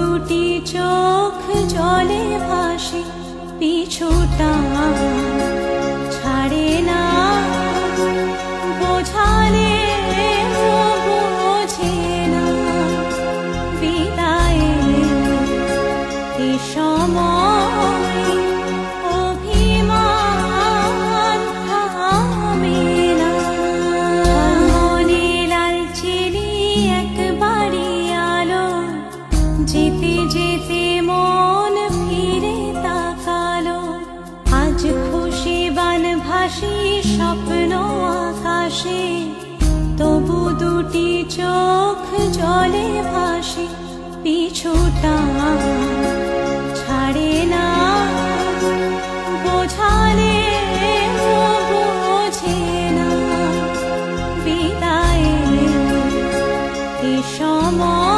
দুটি চোখ জলে ভাসে, পিছুটা ছাড়ে না, বোঝালে বোঝে না। বিদায়ের এ সময় অভিমান থামে না। মনে লালচেলি একবারই আলো, যেতে যেতে মন ফিরে তাকালো। আজ খুশি বানভাসি স্বপ্ন আকাশে, তবু দুটি চোখ জলে ভাসে, পিছুটা ছাড়ে না, বোঝালে বোঝে না। বিদায়ের এ সময়